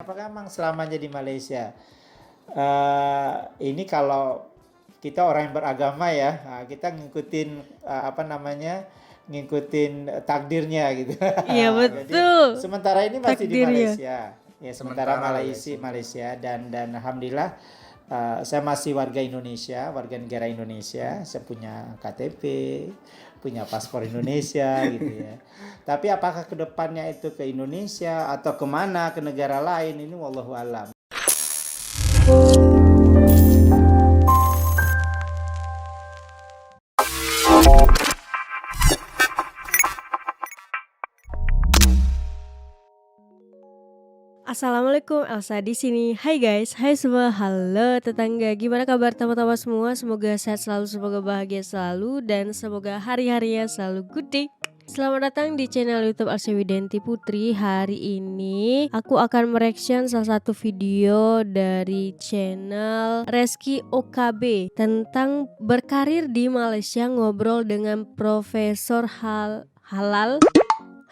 apakah memang selamanya di Malaysia? Ini kalau kita orang yang beragama ya, kita ngikutin ngikutin takdirnya gitu. Iya Jadi betul. sementara ini masih di Takdirnya. Malaysia. Ya sementara Malaysia dan alhamdulillah saya masih warga Indonesia, warga negara Indonesia. Saya punya KTP, punya paspor Indonesia gitu ya. Tapi apakah kedepannya itu ke Indonesia atau kemana, ke negara lain, ini wallahu alam. Assalamualaikum, Elsa di sini. Hai guys, hai semua, halo tetangga. Gimana kabar teman-teman semua? Semoga sehat selalu, semoga bahagia selalu, dan semoga hari-harinya selalu good day. Selamat datang di channel YouTube Elsa Widianti Putri. Hari ini aku akan mereaction salah satu video dari channel Reski OKB tentang berkarir di Malaysia, ngobrol dengan Profesor Halal.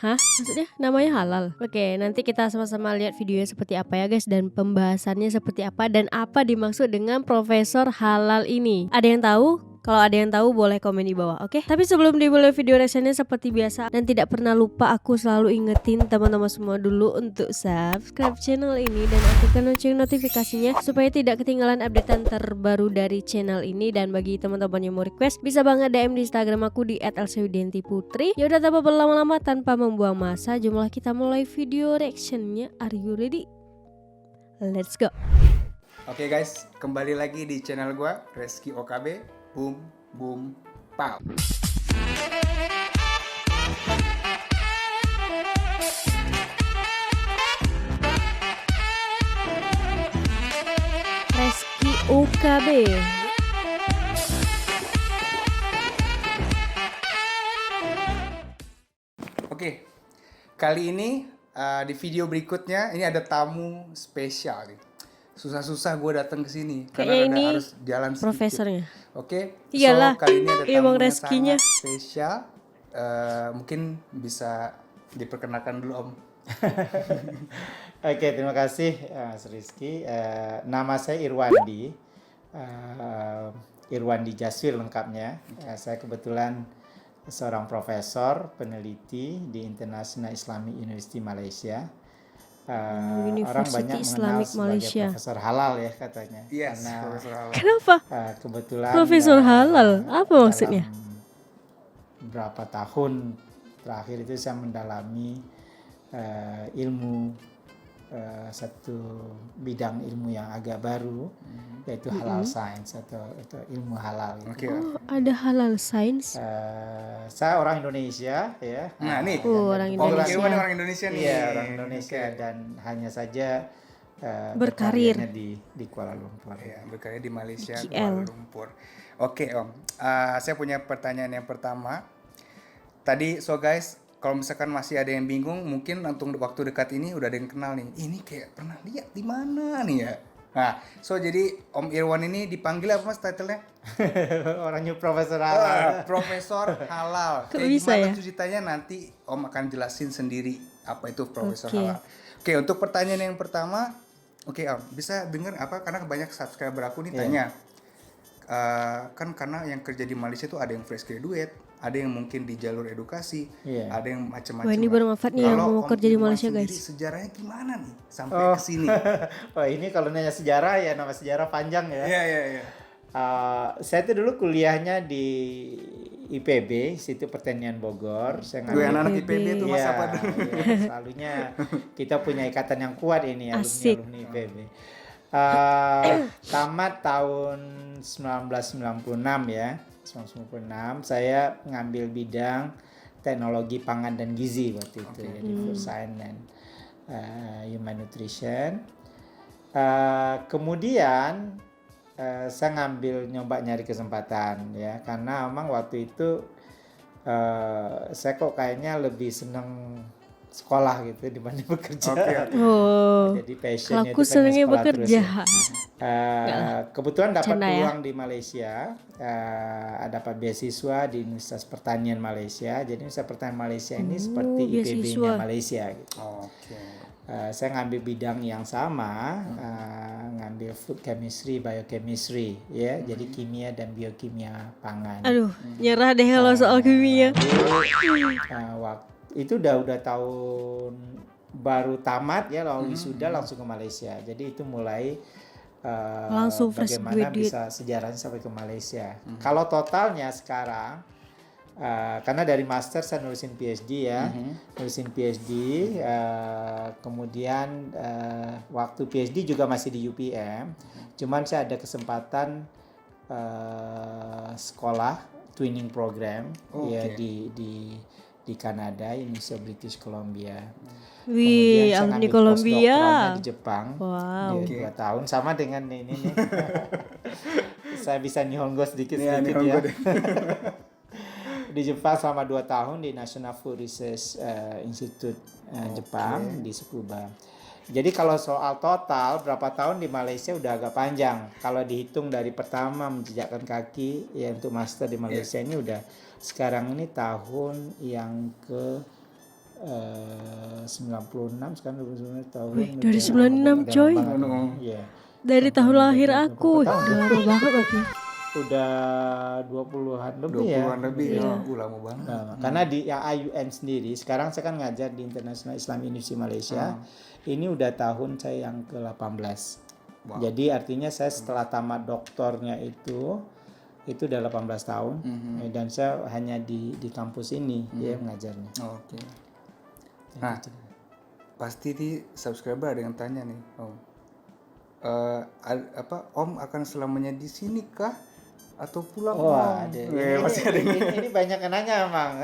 Hah? Maksudnya namanya halal? Oke, nanti kita sama-sama lihat videonya seperti apa ya guys, dan pembahasannya seperti apa, dan apa dimaksud dengan Profesor Halal ini. Ada yang tahu? Kalau ada yang tahu boleh komen di bawah, oke? Tapi sebelum dimulai video reaksinya seperti biasa, dan tidak pernah lupa, aku selalu ingetin teman-teman semua dulu untuk subscribe channel ini dan aktifkan lonceng notifikasinya supaya tidak ketinggalan updatean terbaru dari channel ini. Dan bagi teman-teman yang mau request, bisa banget DM di Instagram aku di @elsawidiantiputri. Yaudah tanpa berlama-lama, tanpa membuang masa, jumlah kita mulai video reactionnya. Are you ready? Let's go. Oke guys, kembali lagi di channel gua Reski OKB. Boom boom pow. Reski OKB. Oke, kali ini di video berikutnya ini ada tamu spesial nih. Susah-susah gue datang ke sini karena ini harus jalan sedikit. Profesornya. Oke, Iyalah, so kali ini ada emang tamu yang reskinya sangat spesial. Mungkin bisa diperkenalkan dulu Om. Oke, terima kasih Mas Rizky. Nama saya Irwandi, Irwandi Jaswil lengkapnya. Saya kebetulan seorang profesor peneliti di International Islamic University Malaysia. Orang banyak mengenal sebagai Profesor Halal ya katanya. Yes, karena Profesor Halal. Kenapa? Kebetulan Profesor Halal, apa maksudnya? Berapa tahun terakhir itu saya mendalami ilmu satu bidang ilmu yang agak baru, yaitu halal science atau ilmu halal. Oke. Oh, ada halal science. Saya orang Indonesia ya. Nah, nih. Orang Indonesia. Orang Indonesia nih. Iya, orang Indonesia. Okay. Dan hanya saja berkarir di Kuala Lumpur. Iya, berkarir di Malaysia, KL. Kuala Lumpur. Oke, Om. Saya punya pertanyaan yang pertama. Tadi, so guys, kalau misalkan masih ada yang bingung, mungkin untuk waktu dekat ini udah ada yang kenal nih. Ini kayak pernah lihat di mana nih ya? Nah, so jadi Om Irwan ini dipanggil apa Mas title-nya? Orangnya Profesor Halal. Profesor Halal. Kok bisa ya? Gimana ceritanya nanti Om akan jelasin sendiri apa itu Profesor Halal. Oke, untuk pertanyaan yang pertama, oke Om, bisa dengar apa? Karena banyak subscriber aku nih tanya. Kan karena yang kerja di Malaysia tuh ada yang fresh graduate, ada yang mungkin di jalur edukasi, ada yang macam-macam. Wah, ini bermanfaat nih yang mau kerja di Malaysia guys. Sejarahnya gimana nih sampai ke sini? Oh, ini kalau nanya sejarah ya, nama sejarah panjang ya. Iya. Saya tuh dulu kuliahnya di IPB, Institut Pertanian Bogor. Saya ngambil anak IPB tuh Mas apa dulu? Selalunya kita punya ikatan yang kuat ini alumni IPB. Tamat tahun 1996 ya. 1996 saya ngambil bidang teknologi pangan dan gizi waktu itu ya, di food science dan human nutrition. Kemudian saya nyoba nyari kesempatan ya, karena memang waktu itu saya kok kayaknya lebih seneng sekolah gitu dibanding bekerja. Jadi passionnya itu senengnya bekerja. Kebetulan dapat peluang di Malaysia, dapat beasiswa di Universitas Pertanian Malaysia. Jadi Universitas Pertanian Malaysia ini seperti IPB-nya Malaysia gitu. saya ngambil bidang yang sama, ngambil food chemistry, biochemistry, ya, jadi kimia dan biokimia pangan. Aduh, nyerah deh kalau soal kimia. Itu udah tahun baru tamat ya, lalu wisuda langsung ke Malaysia. Jadi itu mulai Langsung fresh bagaimana graduate. bisa sejarahnya sampai ke Malaysia. Kalau totalnya sekarang, karena dari master saya nulisin PhD ya, nulisin PhD, kemudian waktu PhD juga masih di UPM, cuman saya ada kesempatan sekolah twinning program ya di Kanada, University of British Columbia. Wih, Kemudian saya alumni ngambil Columbia. postdoktoralnya di Jepang, Wow. 2 tahun, sama dengan ini nih. Saya bisa Nihongo sedikit-sedikit Nihongo ya. deh. Di Jepang selama 2 tahun di National Food Research Institute Jepang di Tsukuba. Jadi kalau soal total berapa tahun di Malaysia udah agak panjang. Kalau dihitung dari pertama menjejakkan kaki ya untuk master di Malaysia ini udah sekarang ini tahun yang ke 96, sekarang 29 tahun. Wih, dari 96 coy. Iya. Dari tahun lahir aku. Udah lama banget lagi. Udah 20-an lebih ya. 20-an lebih ya. Lama banget. Nah, karena di IUN sendiri, sekarang saya kan ngajar di International Islam University Malaysia. Ini udah tahun saya yang ke-18. Wow. Jadi artinya saya setelah tamat doktornya itu udah 18 tahun. Dan saya hanya di kampus ini ya mengajarnya. Oke. Nah, pasti di subscriber ada yang tanya nih, Om. Om akan selamanya di sini kah? Atau pulang? Oh, Om? ada. Ini banyak yang nanya emang.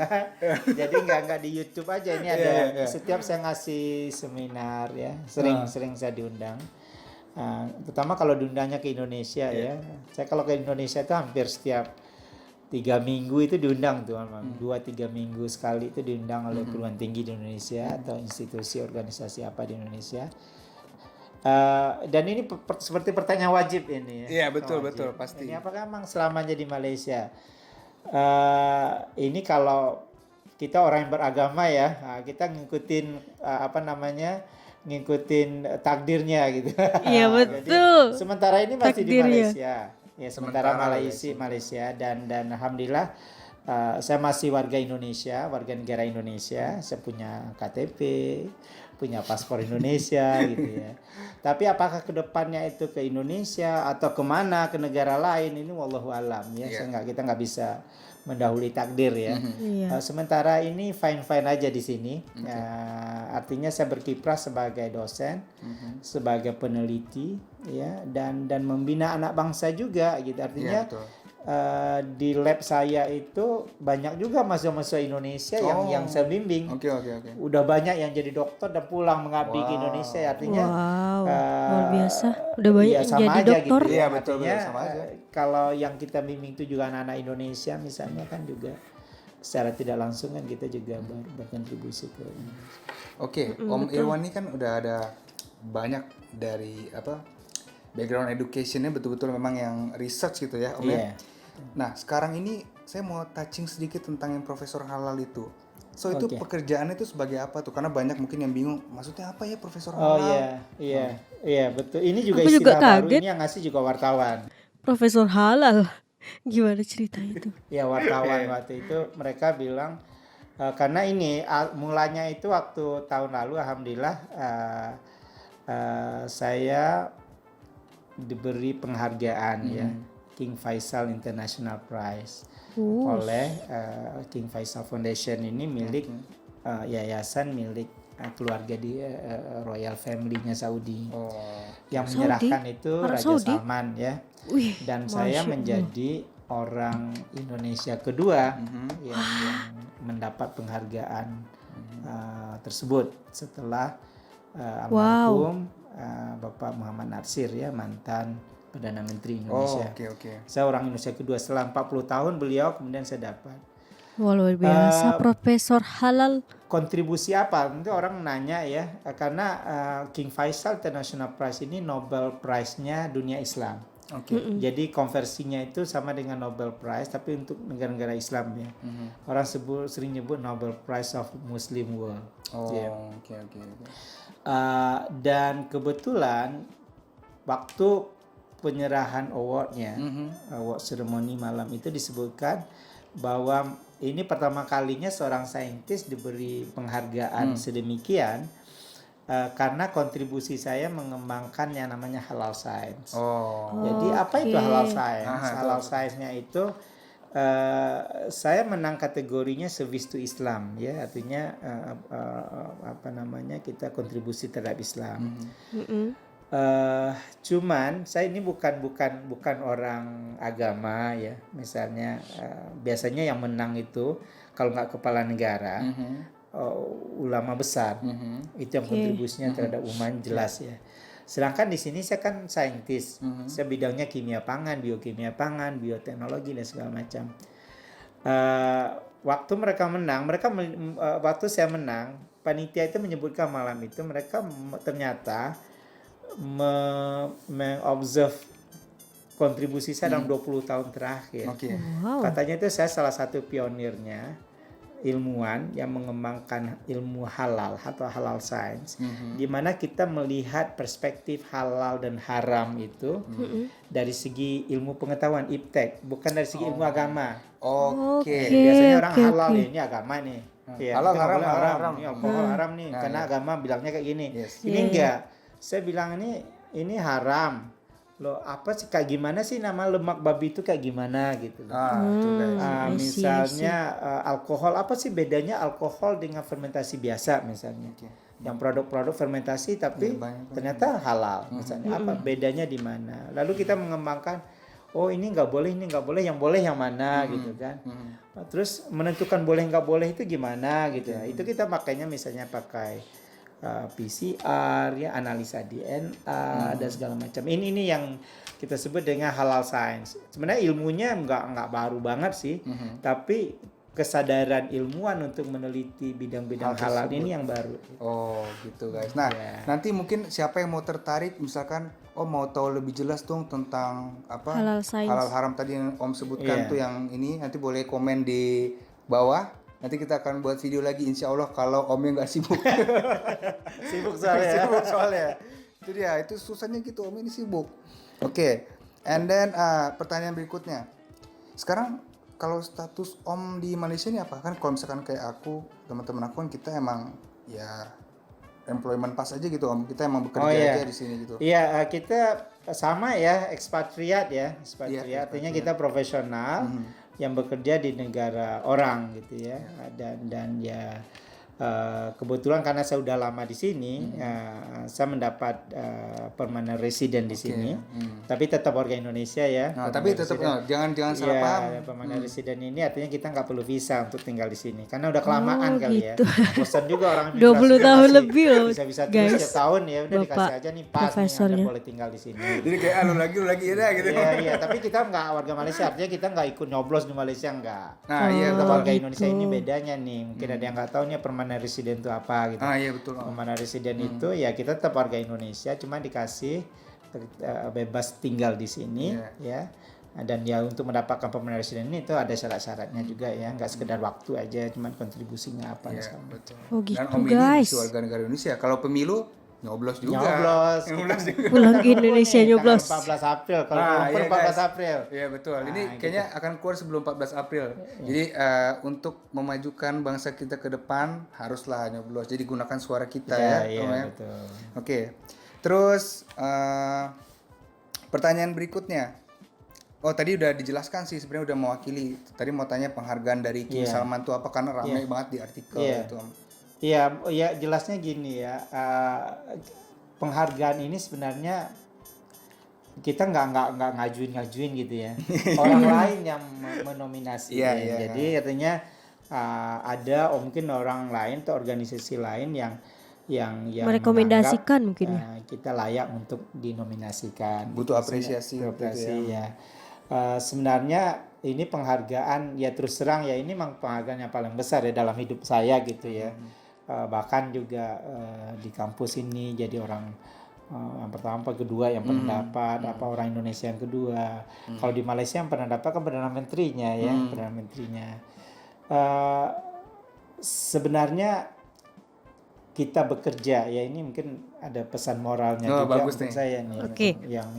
Jadi nggak di YouTube aja, ini ada. Setiap saya ngasih seminar ya, sering saya diundang. Terutama kalau diundangnya ke Indonesia ya. Saya kalau ke Indonesia itu hampir setiap 3 minggu itu diundang tuh, 2-3 minggu sekali itu diundang oleh perguruan tinggi di Indonesia atau institusi organisasi apa di Indonesia. Dan ini seperti pertanyaan wajib ini. Iya, betul wajib. pasti. Ini apakah memang selamanya di Malaysia? Ini kalau kita orang yang beragama ya, kita ngikutin ngikutin takdirnya gitu. Iya, betul. Jadi, sementara ini masih Takdirnya. di Malaysia. Ya, sementara Malaysia dan alhamdulillah saya masih warga Indonesia, warga negara Indonesia. Saya punya KTP, punya paspor Indonesia gitu ya. Tapi apakah kedepannya itu ke Indonesia atau kemana, ke negara lain, ini wallahu alam ya. Kita nggak bisa mendahului takdir ya. Sementara ini fine aja di sini. Artinya saya berkiprah sebagai dosen, sebagai peneliti ya, dan membina anak bangsa juga gitu. Artinya di lab saya itu banyak juga mahasiswa Indonesia yang saya bimbing. Oke. Udah banyak yang jadi dokter dan pulang mengabdi ke Indonesia. Artinya luar biasa. Udah banyak yang jadi dokter. Gitu. Iya, betul, Artinya, sama aja. Kalau yang kita bimbing itu juga anak-anak Indonesia misalnya kan juga secara tidak langsung kan kita juga berkontribusi ke ini. Oke, Om Irwan ini kan udah ada banyak dari background educationnya betul-betul memang yang research gitu ya, Om ya. Nah, sekarang ini saya mau touching sedikit tentang yang Profesor Halal itu. So itu pekerjaannya itu sebagai apa tuh? Karena banyak mungkin yang bingung, maksudnya apa ya Profesor Halal? Oh iya betul. Ini juga Aku istilah juga baru, kaget. ini yang ngasih juga wartawan. Profesor Halal. Gimana cerita itu? Ya wartawan waktu itu mereka bilang karena ini mulanya itu waktu tahun lalu alhamdulillah saya diberi penghargaan ya King Faisal International Prize oleh King Faisal Foundation. Ini milik yayasan milik keluarga di Royal Family-nya Saudi. Yang menyerahkan itu Raja Saudi? Salman ya. Wih, Dan saya menjadi orang Indonesia kedua yang mendapat penghargaan tersebut setelah almarhum Bapak Muhammad Natsir ya, mantan Perdana Menteri Indonesia. Saya orang Indonesia kedua setelah 40 tahun beliau, kemudian saya dapat. Wah, luar biasa Profesor Halal. Kontribusi apa? Nanti orang nanya ya, karena King Faisal International Prize ini Nobel Prize-nya dunia Islam. Oke. Jadi konversinya itu sama dengan Nobel Prize tapi untuk negara-negara Islam ya. Orang sering nyebut Nobel Prize of Muslim World. Oh, Ya. oke. Dan kebetulan waktu penyerahan awardnya, award ceremony malam itu disebutkan bahwa ini pertama kalinya seorang saintis diberi penghargaan sedemikian karena kontribusi saya mengembangkan yang namanya halal science. Oh. Jadi apa itu halal science? Aha, Halal science-nya itu saya menang kategorinya service to Islam ya, artinya kita kontribusi terhadap Islam. Cuman saya ini bukan orang agama ya, misalnya biasanya yang menang itu kalau nggak kepala negara, ulama besar, itu yang kontribusinya terhadap umat jelas ya. Sedangkan di sini saya kan saintis, saya bidangnya kimia pangan, biokimia pangan, bioteknologi dan segala macam. Waktu mereka menang, waktu saya menang, panitia itu menyebutkan malam itu mereka ternyata mengobserve kontribusi saya dalam 20 tahun terakhir. Oke. Wow. Katanya itu saya salah satu pionirnya, ilmuwan yang mengembangkan ilmu halal atau halal science, di mana kita melihat perspektif halal dan haram itu dari segi ilmu pengetahuan iptek, bukan dari segi ilmu agama. Oke. Biasanya orang oke, halal oke. ini agama nih. Ya, Halal, itu nggak haram, boleh haram. ini alkohol haram nih, Nah, karena iya. agama bilangnya kayak gini. Yes. Ini enggak. Saya bilang ini haram. Loh, apa sih kayak gimana sih nama lemak babi itu kayak gimana gitu. Itu guys. I see. Misalnya alkohol, apa sih bedanya alkohol dengan fermentasi biasa misalnya? Yang produk-produk fermentasi tapi banyak. ternyata halal misalnya. Apa bedanya di mana? Lalu kita mengembangkan ini nggak boleh, yang boleh yang mana gitu kan. Terus menentukan boleh nggak boleh itu gimana gitu ya. Itu kita makanya misalnya pakai PCR ya, analisa DNA dan segala macam. Ini yang kita sebut dengan halal science. Sebenarnya ilmunya nggak baru banget sih, tapi kesadaran ilmuwan untuk meneliti bidang-bidang halal ini yang baru. Oh gitu guys. Nah nanti mungkin siapa yang mau tertarik, misalkan mau tahu lebih jelas dong tentang apa Halal science. halal haram tadi yang Om sebutkan tuh yang ini, nanti boleh komen di bawah. Nanti kita akan buat video lagi insya Allah kalau Omnya nggak sibuk. Sibuk soalnya. Sibuk soalnya. Itu dia, itu susahnya gitu, Om ini sibuk. Oke. And then pertanyaan berikutnya. Sekarang kalau status Om di Malaysia ini apa? Kan kalau misalkan kayak aku, teman-teman aku kan kita emang ya employment pass aja gitu Om. Kita emang bekerja aja di sini gitu. Iya, kita sama ya, ekspatriat ya. Ekspatriat Iya, artinya kita profesional yang bekerja di negara orang gitu ya. Dan ya kebetulan karena saya udah lama di sini, saya mendapat permanent resident di sini. Tapi tetap warga Indonesia ya. Nah, tapi tetap jangan salah paham. Ya, permanent resident ini artinya kita nggak perlu visa untuk tinggal di sini karena udah kelamaan kali gitu. ya. Bosan juga orang 20 tahun lebih loh, bisa terus guys. setiap tahun ya udah Bapak dikasih aja nih pas nih Anda profesornya. boleh tinggal di sini. Jadi kayak lu lagi ya gitu. Iya, tapi kita nggak warga Malaysia, artinya kita nggak ikut nyoblos di Malaysia nggak. Nah, iya Untuk betul. warga gitu. Indonesia ini bedanya nih, mungkin ada yang nggak tahu nih permanent resident itu apa gitu. Iya betul. Om. Permanent resident itu ya kita tetap warga Indonesia, cuma dikasih bebas tinggal di sini ya. Dan ya untuk mendapatkan permanent resident ini itu ada syarat-syaratnya juga ya, nggak sekedar waktu aja, cuma kontribusinya apa Iya, misalnya. betul. Oh gitu Dan Om guys. ini warga negara Indonesia. Kalau pemilu nyoblos juga. Nyoblos. Pulang ke Indonesia nyoblos. 14 April kalau Nah, November iya, 14 guys. April. Iya betul. Ini Nah, kayaknya akan keluar sebelum 14 April. Jadi untuk memajukan bangsa kita ke depan haruslah nyoblos. Jadi gunakan suara kita ya. Iya, Om, ya. betul. Oke. Terus pertanyaan berikutnya. Oh tadi udah dijelaskan sih sebenarnya udah mewakili. Tadi mau tanya penghargaan dari King Salman tuh apa karena ramai banget di artikel gitu. Om. Iya, jelasnya gini ya. Penghargaan ini sebenarnya kita nggak ngajuin gitu ya. Orang lain yang menominasi. Iya. Jadi artinya ada mungkin orang lain atau organisasi lain yang Merekomendasikan menganggap, mungkin ya. kita layak untuk dinominasikan. Butuh apresiasi gitu ya. Sebenarnya ini penghargaan ya terus terang ya ini memang penghargaan yang paling besar ya dalam hidup saya gitu ya. Bahkan juga di kampus ini jadi orang yang pertama apa kedua yang pernah dapat, apa orang Indonesia yang kedua. Kalau di Malaysia yang pernah dapat kan perdana menterinya ya, perdana menterinya. Sebenarnya kita bekerja ya, ini mungkin ada pesan moralnya juga bagus untuk nih. saya nih, Oke. yang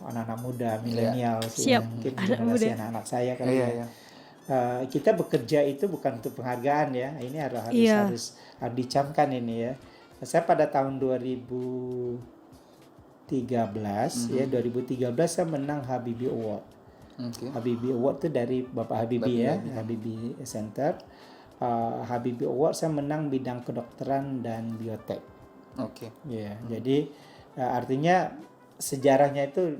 anak-anak muda milenial sih, Siap, mungkin anak generasi muda. anak-anak saya kali Iya, ya. iya. Kita bekerja itu bukan untuk penghargaan ya, ini harus Iya. harus dicamkan ini ya. Saya pada tahun 2013 ya, 2013 saya menang Habibie Award. Oke. Habibie Award itu dari Bapak Habibie ya, Habibie Center. Habibie Award saya menang bidang kedokteran dan biotek. Oke. Ya, jadi artinya sejarahnya itu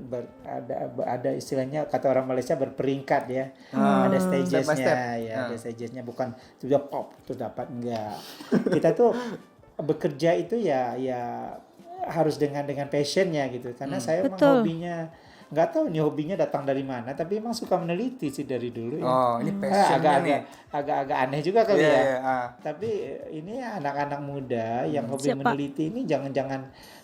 ada istilahnya, kata orang Malaysia berperingkat ya. Ada Step by step. stagesnya ya, ada stagesnya, bukan sudah pop tuh dapat, enggak. Kita tuh bekerja itu ya harus dengan passionnya gitu. Karena saya memang Betul. hobinya, nggak tahu nih hobinya datang dari mana, tapi emang suka meneliti sih dari dulu ya. Oh, ini passionnya nih. Agak aneh juga kali Iya, ya. iya, Tapi ini anak-anak muda yang hobi Siapa? meneliti ini jangan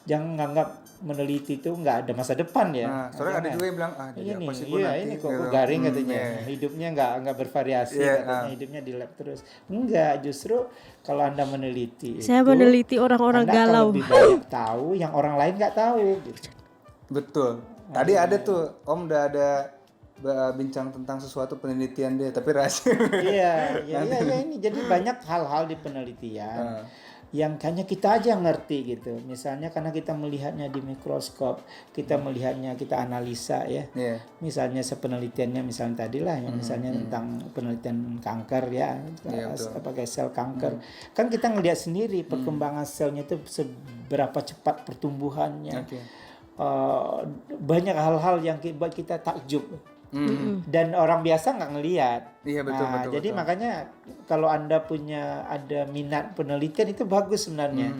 nganggap meneliti itu nggak ada masa depan ya. Nah, soalnya ada Jangan. juga yang bilang jadi Ini, apa sih gua iya nanti ini kok gitu. garing katanya. Iya. Hidupnya nggak bervariasi, Iya, katanya hidupnya di lab terus. Enggak, justru kalau Anda meneliti Saya itu, meneliti orang-orang Anda akan galau. lebih banyak tahu yang orang lain nggak tahu gitu. Betul. Tadi ada tuh Om udah ada bincang tentang sesuatu penelitian dia, tapi rahasia. Iya, ini jadi banyak hal-hal di penelitian yang hanya kita aja ngerti gitu. Misalnya karena kita melihatnya di mikroskop, kita melihatnya, kita analisa ya. Iya. Misalnya sepenelitiannya misalnya tadi lah, yang misalnya tentang penelitian kanker ya, pakai sel kanker. Kan kita ngelihat sendiri perkembangan selnya itu seberapa cepat pertumbuhannya. Oke. Banyak hal-hal yang buat kita takjub. Dan orang biasa nggak ngelihat. Iya, betul, betul, Jadi betul. makanya kalau Anda ada minat penelitian itu bagus sebenarnya.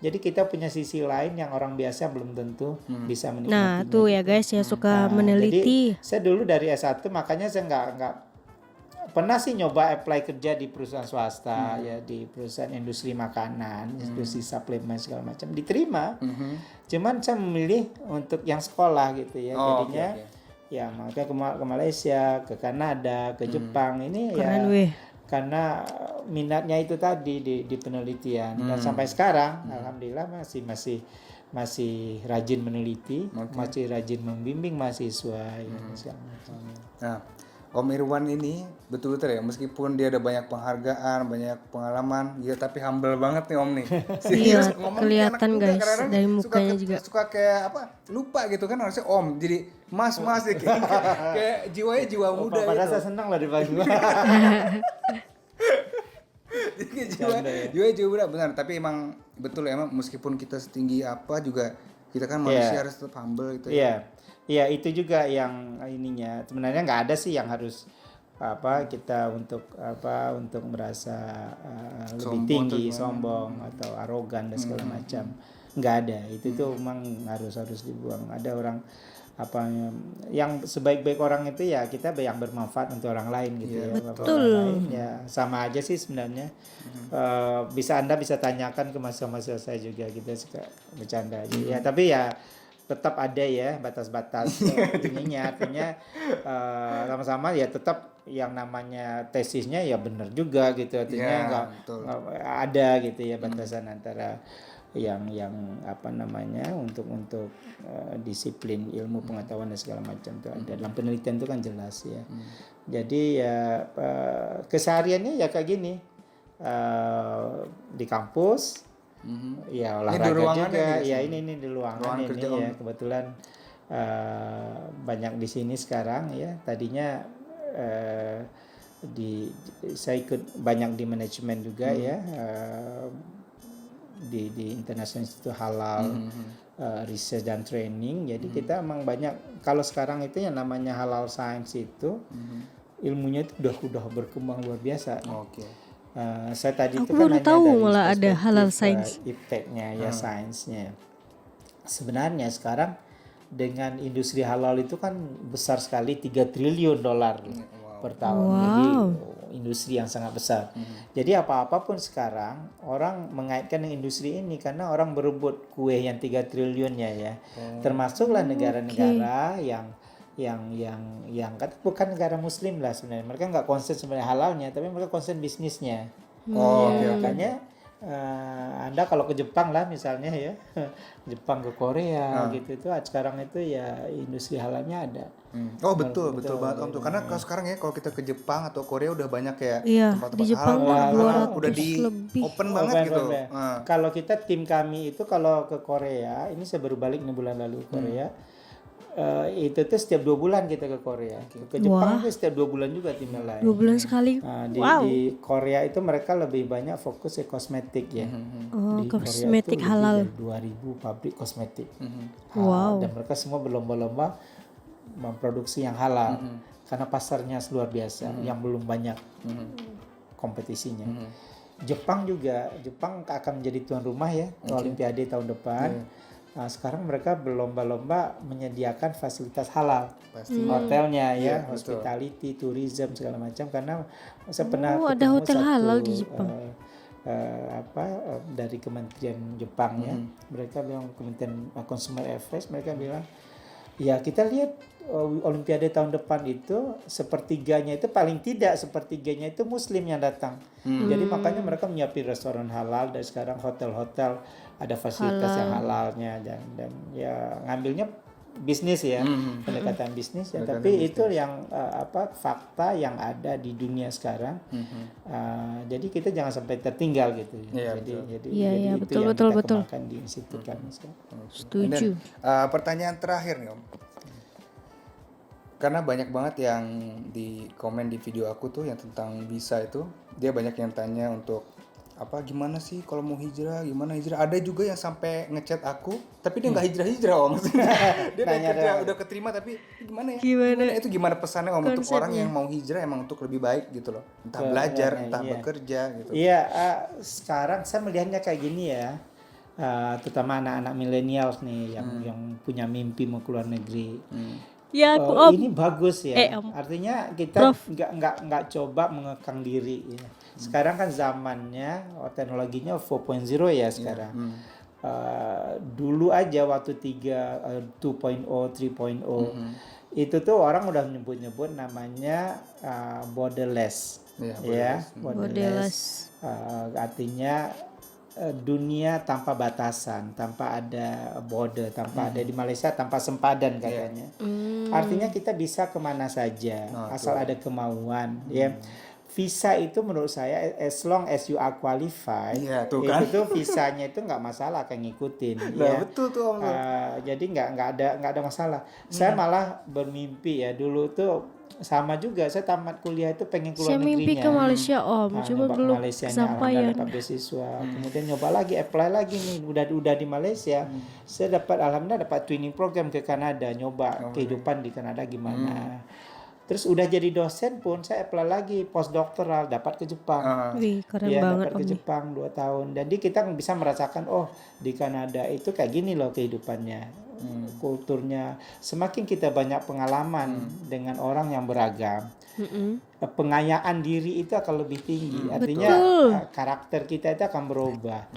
Jadi kita punya sisi lain yang orang biasa belum tentu bisa Nah, menikmatinya. tuh ya guys, ya suka meneliti. Jadi saya dulu dari S1 makanya saya nggak pernah sih nyoba apply kerja di perusahaan swasta ya, di perusahaan industri makanan, industri suplemen segala macam, diterima. Cuman saya memilih untuk yang sekolah gitu ya. Jadinya ya makanya ke Malaysia, ke Kanada, ke Jepang ini Keren ya weh. karena minatnya itu tadi di penelitian. Dan sampai sekarang alhamdulillah masih rajin meneliti, masih rajin membimbing mahasiswa ya, segala macam. Nah, Om Irwan ini betul-betul ya, meskipun dia ada banyak penghargaan, banyak pengalaman, ya tapi humble banget nih Om nih. Serius, Iya, ngomong kelihatan, kayak anak muda, guys, kadang-kadang dari mukanya juga. Suka kayak apa? Lupa gitu kan, harusnya Om. Jadi Mas ya, kayak jiwanya jiwa muda Padahal gitu. saya senang lah dipanggil. Jadi jiwa muda benar, tapi emang betul ya, emang meskipun kita setinggi apa juga kita kan manusia harus tetap humble gitu ya. Iya, itu juga yang ininya. Sebenarnya nggak ada sih yang harus kita untuk merasa lebih tinggi, sombong atau arogan dan segala macam. Nggak ada. Itu tuh memang harus dibuang. Ada orang yang sebaik-baik orang itu ya kita yang bermanfaat untuk orang lain gitu ya. Betul. Orang lain ya sama aja sih sebenarnya. Anda bisa tanyakan ke mahasiswa saya juga, kita suka bercanda aja. Ya, tapi ya tetap ada ya batas-batas ininya, artinya sama-sama ya tetap yang namanya tesisnya ya benar juga gitu, artinya nggak ada gitu ya batasan antara yang untuk disiplin ilmu pengetahuan dan segala macam itu ada dalam penelitian itu kan jelas ya. Jadi ya kesehariannya ya kayak gini, di kampus. Ya olahraga juga ya, ini di ruangan ini ya, kebetulan banyak di sini sekarang ya. Tadinya saya ikut banyak di manajemen juga ya, di International Institute Halal Research dan Training. Jadi kita emang banyak, kalau sekarang itu yang namanya halal science itu ilmunya itu udah berkembang luar biasa. Saya tadi Aku itu kan baru hanya tahu dari malah ada halal perspektif, science. ipteknya ya, sainsnya. Sebenarnya sekarang dengan industri halal itu kan besar sekali, $3 triliun per tahun. Wow. Jadi industri yang sangat besar. Jadi apa-apapun sekarang orang mengaitkan dengan industri ini karena orang berebut kue yang 3 triliunnya ya. Termasuklah negara-negara yang bukan negara muslim lah sebenarnya. Mereka nggak concern sebenarnya halalnya, tapi mereka concern bisnisnya. Makanya Anda kalau ke Jepang lah misalnya ya, Jepang ke Korea gitu itu sekarang itu ya industri halalnya ada. Betul banget Om tuh. Karena kalau sekarang ya kalau kita ke Jepang atau Korea udah banyak ya Iya, tempat-tempat di Jepang halal, 200 udah di lebih. open banget gitu. Kalau kita tim kami itu kalau ke Korea, ini saya baru balik 6 bulan lalu ke Korea. Itu tuh setiap 2 bulan kita ke Korea. Ke Jepang itu setiap 2 bulan juga timnya lain. 2 bulan sekali. Di Korea itu mereka lebih banyak fokus ke kosmetik ya. Di Kosmetik Korea halal. itu lebih dari 2.000 pabrik kosmetik. Wow. Dan mereka semua berlomba-lomba memproduksi yang halal karena pasarnya luar biasa, yang belum banyak kompetisinya. Jepang akan menjadi tuan rumah ya Olimpiade tahun depan. Nah, sekarang mereka berlomba-lomba menyediakan fasilitas halal, hotelnya ya, hospitality, tourism segala macam. Karena saya pernah ada hotel halal di Jepang. Dari Kementerian Jepang ya, mereka bilang Kementerian Consumer Affairs, mereka bilang ya kita lihat Olimpiade tahun depan itu sepertiganya itu Muslim yang datang. Jadi makanya mereka menyiapkan restoran halal dan sekarang hotel-hotel ada fasilitas yang halalnya dan ya ngambilnya bisnis ya, pendekatan bisnis ya. Tapi itu yang fakta yang ada di dunia sekarang. Jadi kita jangan sampai tertinggal gitu. Jadi itu yang kita kembangkan di institut kami sekarang. Setuju. Pertanyaan terakhir nih Om. Karena banyak banget yang di komen di video aku tuh yang tentang visa itu, dia banyak yang tanya untuk gimana sih kalau mau hijrah, gimana hijrah. Ada juga yang sampai ngechat aku tapi dia nggak hijrah Om. Dia udah keterima tapi gimana itu gimana pesannya Om untuk orang yang mau hijrah emang untuk lebih baik gitu loh, entah belajar entah bekerja gitu. Iya, sekarang saya melihatnya kayak gini ya, terutama anak-anak milenial nih yang punya mimpi mau keluar negeri. Ya, ini bagus ya. Artinya kita nggak coba mengekang diri. Ya. Sekarang kan zamannya teknologinya 4.0 ya sekarang. Dulu aja waktu 2.0, 3.0 itu tuh orang udah nyebut namanya borderless. Borderless. Artinya dunia tanpa batasan, tanpa ada border, tanpa ada di Malaysia tanpa sempadan katanya. Artinya kita bisa kemana saja asal ada kemauan. Ya, visa itu menurut saya as long as you are qualified, itu tuh visanya itu nggak masalah kayak ngikutin. Ya. Betul tuh Om. Jadi nggak ada masalah. Saya malah bermimpi ya dulu tuh. Sama juga saya tamat kuliah itu pengen keluar negerinya. Saya mimpi ke Malaysia Om, cuma belum kesampaian. Dapat beasiswa, kemudian nyoba lagi, apply lagi nih, udah di Malaysia. Saya alhamdulillah dapat training program ke Kanada, nyoba kehidupan di Kanada gimana. Terus udah jadi dosen pun saya apply lagi postdoktoral, dapat ke Jepang. Keren banget dapat ke Jepang 2 tahun. Jadi kita bisa merasakan di Kanada itu kayak gini loh kehidupannya. Kulturnya, semakin kita banyak pengalaman dengan orang yang beragam, pengayaan diri itu akan lebih tinggi. Artinya karakter kita itu akan berubah.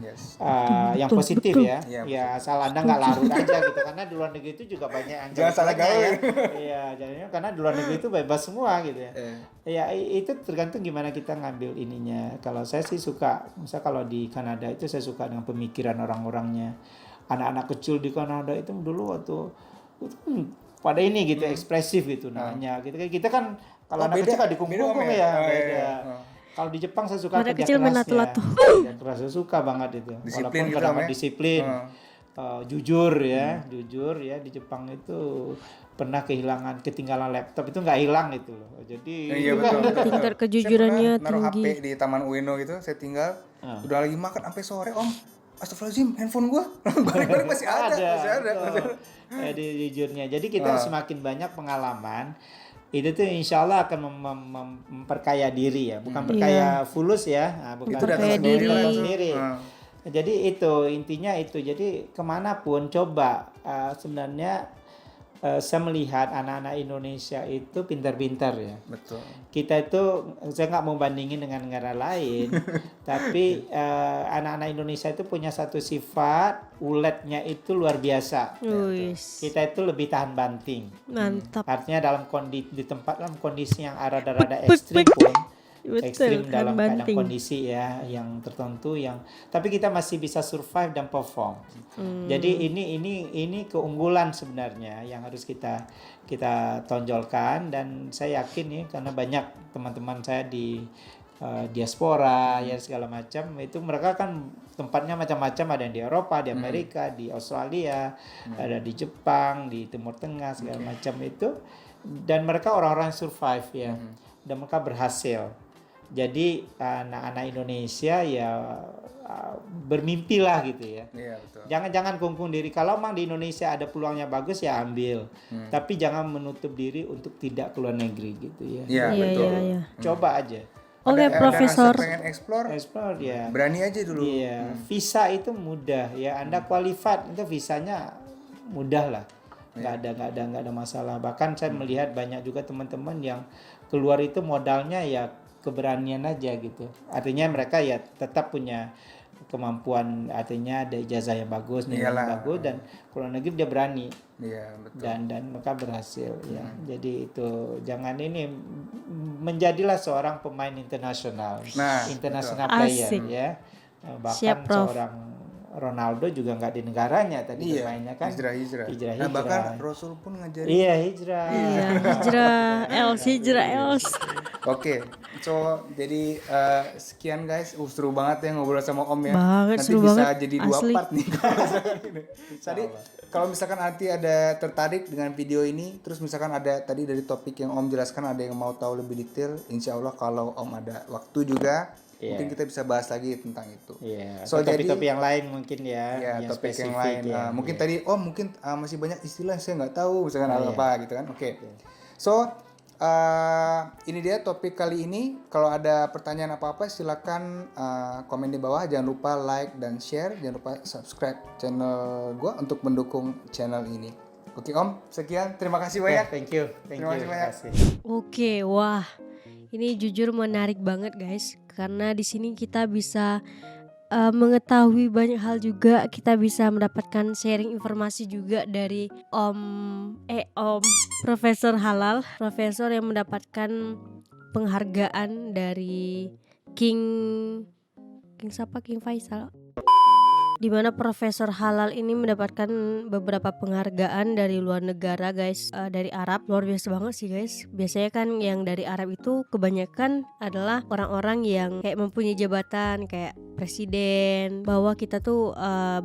Yang positif ya. Ya asal Anda nggak larut aja gitu, karena di luar negeri itu juga banyak yang jangan salah gaul ya. Iya, jadinya karena di luar negeri itu bebas semua gitu ya. Ya itu tergantung gimana kita ngambil ininya. Kalau saya sih suka, misal kalau di Kanada itu saya suka dengan pemikiran orang-orangnya. Anak-anak kecil di Kanada itu dulu waktu pada ini gitu ekspresif gitu namanya. Kita kan kalau anak kecil kan dikungkung ya beda. Kalau di Jepang saya suka kerja kerasnya. Kerja keras saya suka banget itu. Disiplin walaupun kadang disiplin. Jujur ya di Jepang itu pernah ketinggalan laptop itu nggak hilang itu loh. Jadi tingkat kejujurannya tinggi. Naruh HP di Taman Ueno gitu, saya tinggal udah lagi makan sampai sore Om. Astagfirullahaladzim, handphone gua balik-balik masih ada. Jadi jujurnya. Jadi kita semakin banyak pengalaman, itu tuh insya Allah akan memperkaya diri ya, bukan perkaya fulus ya, bukan itu datang sendiri. Jadi itu intinya itu. Jadi kemanapun coba sebenarnya saya melihat anak-anak Indonesia itu pintar-pintar ya. Betul. Kita itu, saya nggak mau bandingin dengan negara lain, tapi anak-anak Indonesia itu punya satu sifat, uletnya itu luar biasa. Wis. Kita itu lebih tahan banting. Mantap. Artinya dalam dalam kondisi yang rada-rada ekstrim pun, ekstrim tahan dalam keadaan banting. kondisi ya yang tertentu tapi kita masih bisa survive dan perform. Jadi ini keunggulan sebenarnya yang harus kita tonjolkan, dan saya yakin nih karena banyak teman-teman saya di diaspora ya segala macam itu, mereka kan tempatnya macam-macam, ada yang di Eropa, di Amerika, di Australia, ada di Jepang, di Timur Tengah segala macam itu, dan mereka orang-orang survive ya, dan mereka berhasil. Jadi anak-anak Indonesia ya bermimpilah gitu ya. Iya, betul. Jangan kungkung diri. Kalau memang di Indonesia ada peluangnya bagus ya ambil. Tapi jangan menutup diri untuk tidak keluar negeri gitu ya. Iya, Iya, betul. iya, iya. Coba aja. Oke, Ada Profesor. rasa pengen explore, Explore ya. berani aja dulu. Iya, visa itu mudah ya. Anda qualified itu visanya mudah lah. Nggak ada masalah. Bahkan saya melihat banyak juga teman-teman yang keluar itu modalnya ya keberanian aja gitu. Artinya mereka ya tetap punya kemampuan, artinya ada ijazah yang bagus, nilai yang Iyalah. bagus, dan keluar negeri dia berani Iya, betul. dan mereka berhasil ya. Jadi itu jangan ini, menjadilah seorang pemain internasional, Nah, international betul. player Asik. ya. Bahkan Siap, Prof. seorang Ronaldo juga nggak di negaranya tadi Iya, bermainnya kan. hijrah. Hijrah. Nah, bahkan Rasul pun ngajarin. Iya, hijrah. Iya, hijrah els. Oke, so jadi sekian guys, seru banget ya ngobrol sama Om ya. Banget, Nanti seru bisa banget, jadi 2 asli. part nih. Tadi kalau misalkan nanti ada tertarik dengan video ini, terus misalkan ada tadi dari topik yang Om jelaskan, ada yang mau tahu lebih detail, insya Allah kalau Om ada waktu juga, mungkin kita bisa bahas lagi tentang itu. Iya. So, jadi- Topik-topik yang lain mungkin ya, Ya, yang topik yang spesifik lain. ya. Mungkin Iya. tadi mungkin masih banyak istilah yang saya nggak tahu, misalkan iya. apa gitu kan. Oke. So ini dia topik kali ini. Kalau ada pertanyaan apa-apa silakan komen di bawah. Jangan lupa like dan share. Jangan lupa subscribe channel gua untuk mendukung channel ini. Oke Om, sekian. Terima kasih Ya, banyak. thank you. Terima kasih banyak. Oke, wah. Ini jujur menarik banget guys, karena di sini kita bisa mengetahui banyak hal juga, kita bisa mendapatkan sharing informasi juga dari Om Profesor Halal, profesor yang mendapatkan penghargaan dari King Faisal. Di mana Profesor Halal ini mendapatkan beberapa penghargaan dari luar negara guys, dari Arab. Luar biasa banget sih guys. Biasanya kan yang dari Arab itu kebanyakan adalah orang-orang yang kayak mempunyai jabatan kayak presiden, bahwa kita tuh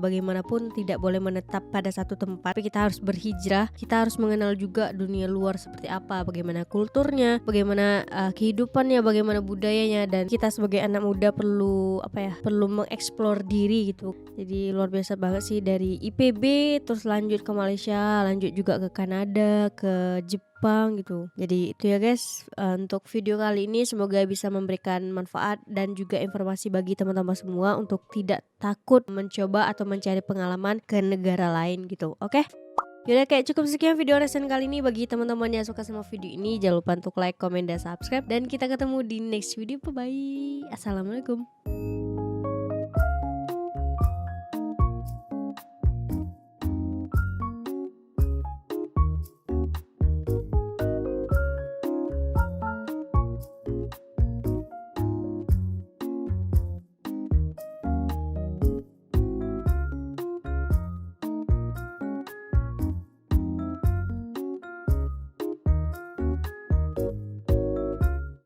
bagaimanapun tidak boleh menetap pada satu tempat, tapi kita harus berhijrah. Kita harus mengenal juga dunia luar seperti apa, bagaimana kulturnya, bagaimana kehidupannya, bagaimana budayanya, dan kita sebagai anak muda perlu mengeksplor diri gitu. Jadi luar biasa banget sih, dari IPB terus lanjut ke Malaysia, lanjut juga ke Kanada, ke Jepang gitu. Jadi itu ya guys, untuk video kali ini semoga bisa memberikan manfaat dan juga informasi bagi teman-teman semua untuk tidak takut mencoba atau mencari pengalaman ke negara lain gitu. Oke? Yaudah, kayak cukup sekian video reaction kali ini. Bagi teman-teman yang suka sama video ini, jangan lupa untuk like, comment, dan subscribe. Dan kita ketemu di next video. Bye bye. Assalamualaikum.